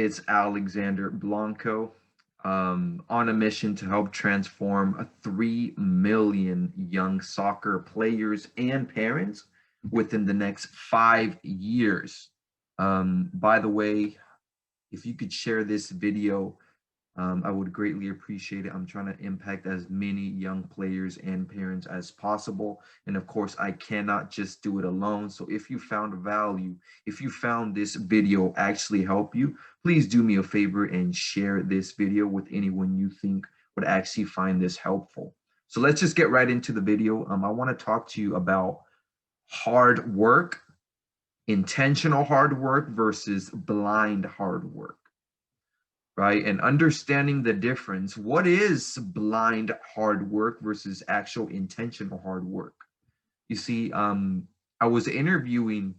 It's Alexander Blanco, on a mission to help transform 3 million young soccer players and parents within the next 5 years. By the way, if you could share this video, I would greatly appreciate it. I'm trying to impact as many young players and parents as possible. And of course, I cannot just do it alone. So if you found value, if you found this video actually help you, please do me a favor and share this video with anyone you think would actually find this helpful. So let's just get right into the video. I want to talk to you about hard work, intentional hard work versus blind hard work, right? And understanding the difference. What is blind hard work versus actual intentional hard work? You see, I was interviewing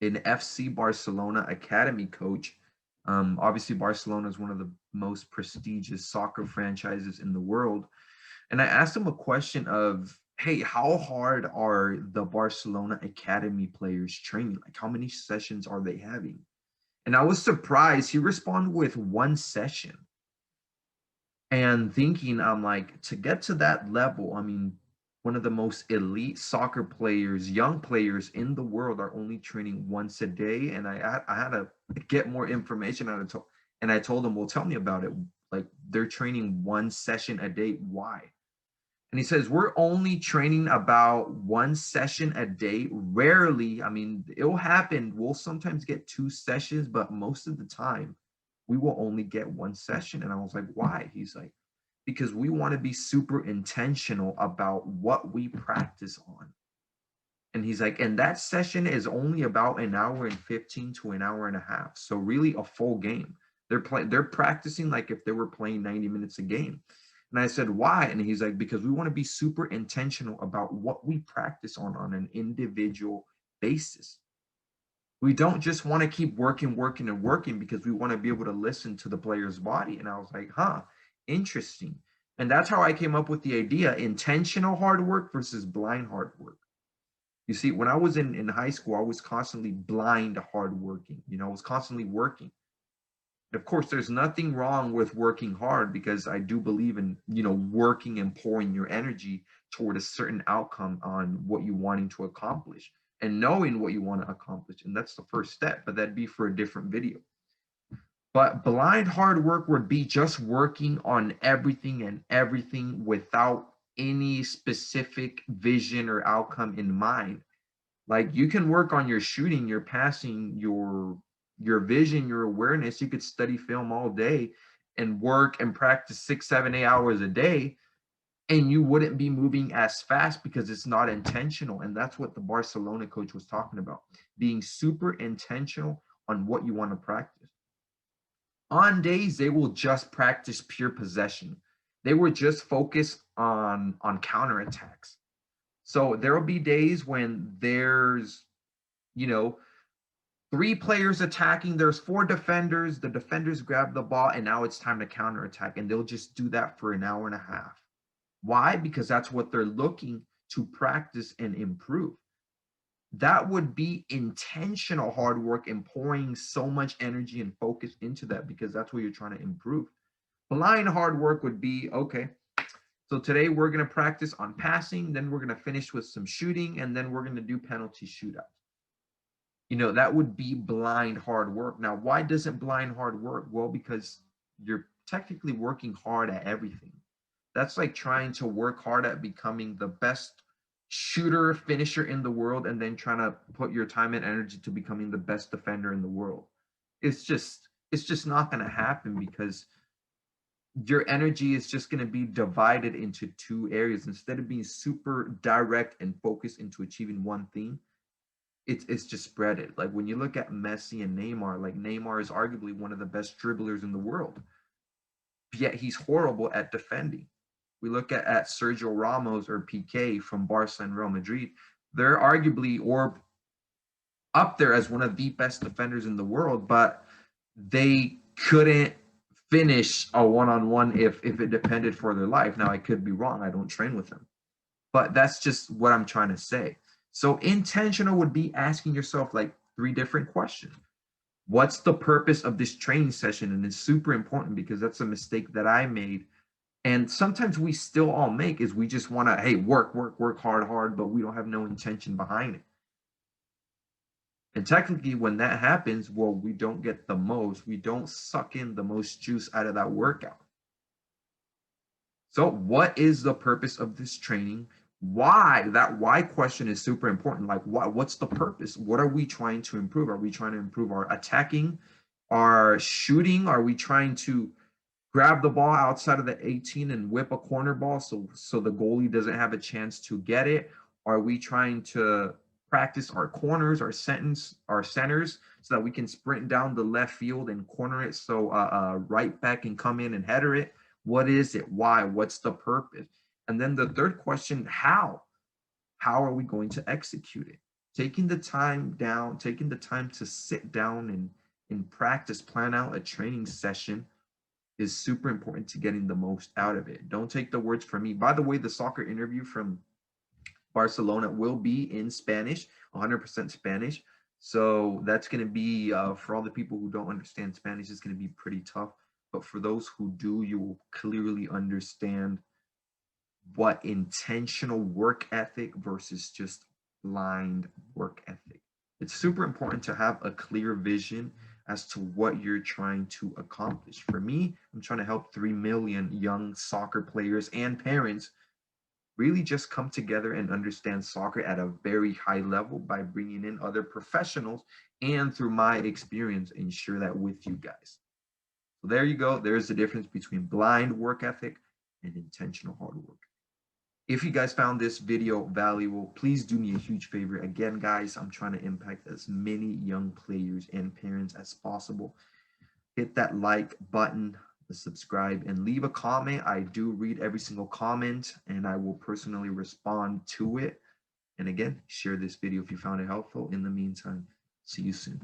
an FC Barcelona academy coach. Obviously, Barcelona is one of the most prestigious soccer franchises in the world. And I asked him a question of, hey, how hard are the Barcelona academy players training? Like, how many sessions are they having? And I was surprised. He responded with 1 session. And thinking, I'm like, to get to that level, I mean, one of the most elite soccer players, young players in the world are only training once a day. And I had to get more information out of, and I told him, well, tell me about it. Like, they're training 1 session a day. Why? And he says, we're only training about 1 session a day. Rarely, I mean, it'll happen. We'll sometimes get 2 sessions, but most of the time, we will only get 1 session. And I was like, why? He's like, because we want to be super intentional about what we practice on. And he's like, and that session is only about an hour and 15 to an hour and a half. So really a full game. They're practicing like if they were playing 90 minutes a game. And I said, why? And he's like, because we want to be super intentional about what we practice on an individual basis. We don't just want to keep working because we want to be able to listen to the player's body. And I was like, huh, interesting. And that's how I came up with the idea, intentional hard work versus blind hard work. You see, when I was in high school, I was constantly blind hard working. I was constantly working. Of course, there's nothing wrong with working hard because I do believe in, working and pouring your energy toward a certain outcome on what you're wanting to accomplish and knowing what you want to accomplish. And that's the first step, but that'd be for a different video. But blind hard work would be just working on everything and everything without any specific vision or outcome in mind. Like, you can work on your shooting, your passing, your vision, your awareness. You could study film all day and work and practice 6, 7, 8 hours a day, and you wouldn't be moving as fast because it's not intentional. And that's what the Barcelona coach was talking about, being super intentional on what you want to practice. On days, they will just practice pure possession. They will just focus on counterattacks. So there will be days when there's, 3 players attacking, there's 4 defenders, the defenders grab the ball, and now it's time to counterattack. And they'll just do that for an hour and a half. Why? Because that's what they're looking to practice and improve. That would be intentional hard work and pouring so much energy and focus into that because that's what you're trying to improve. Blind hard work would be, okay, so today we're going to practice on passing, then we're going to finish with some shooting, and then we're going to do penalty shootouts. That would be blind hard work. Now, why doesn't blind hard work? Well, because you're technically working hard at everything. That's like trying to work hard at becoming the best shooter, finisher in the world, and then trying to put your time and energy to becoming the best defender in the world. It's just not going to happen because your energy is just going to be divided into 2 areas. Instead of being super direct and focused into achieving one thing, it's just spread it. Like, when you look at Messi and Neymar, like, Neymar is arguably one of the best dribblers in the world, yet he's horrible at defending. We look at Sergio Ramos or Piqué from Barca and Real Madrid. They're arguably or up there as one of the best defenders in the world, but they couldn't finish a one-on-one if it depended for their life. Now, I could be wrong. I don't train with them. But that's just what I'm trying to say. So intentional would be asking yourself like 3 different questions. What's the purpose of this training session? And it's super important because that's a mistake that I made. And sometimes we still all make is we just want to, hey, work hard, but we don't have no intention behind it. And technically, when that happens, well, we don't get the most, we don't suck in the most juice out of that workout. So, what is the purpose of this training? Why? That why question is super important. Like, what's the purpose? What are we trying to improve? Are we trying to improve our attacking, our shooting? Are we trying to grab the ball outside of the 18 and whip a corner ball so the goalie doesn't have a chance to get it? Are we trying to practice our corners, our centers, so that we can sprint down the left field and corner it so right back can come in and header it? What is it? Why? What's the purpose? And then the third question, how? How are we going to execute it? Taking the time to sit down and practice, plan out a training session is super important to getting the most out of it. Don't take the words from me. By the way, the soccer interview from Barcelona will be in Spanish, 100% Spanish. So that's going to be, for all the people who don't understand Spanish, it's going to be pretty tough. But for those who do, you will clearly understand what intentional work ethic versus just blind work ethic. It's super important to have a clear vision as to what you're trying to accomplish. For me, I'm trying to help 3 million young soccer players and parents really just come together and understand soccer at a very high level by bringing in other professionals and through my experience and share that with you guys. So there you go. There's the difference between blind work ethic and intentional hard work. If you guys found this video valuable, please do me a huge favor. Again, guys, I'm trying to impact as many young players and parents as possible. Hit that like button, subscribe, and leave a comment. I do read every single comment, and I will personally respond to it. And again, share this video if you found it helpful. In the meantime, see you soon.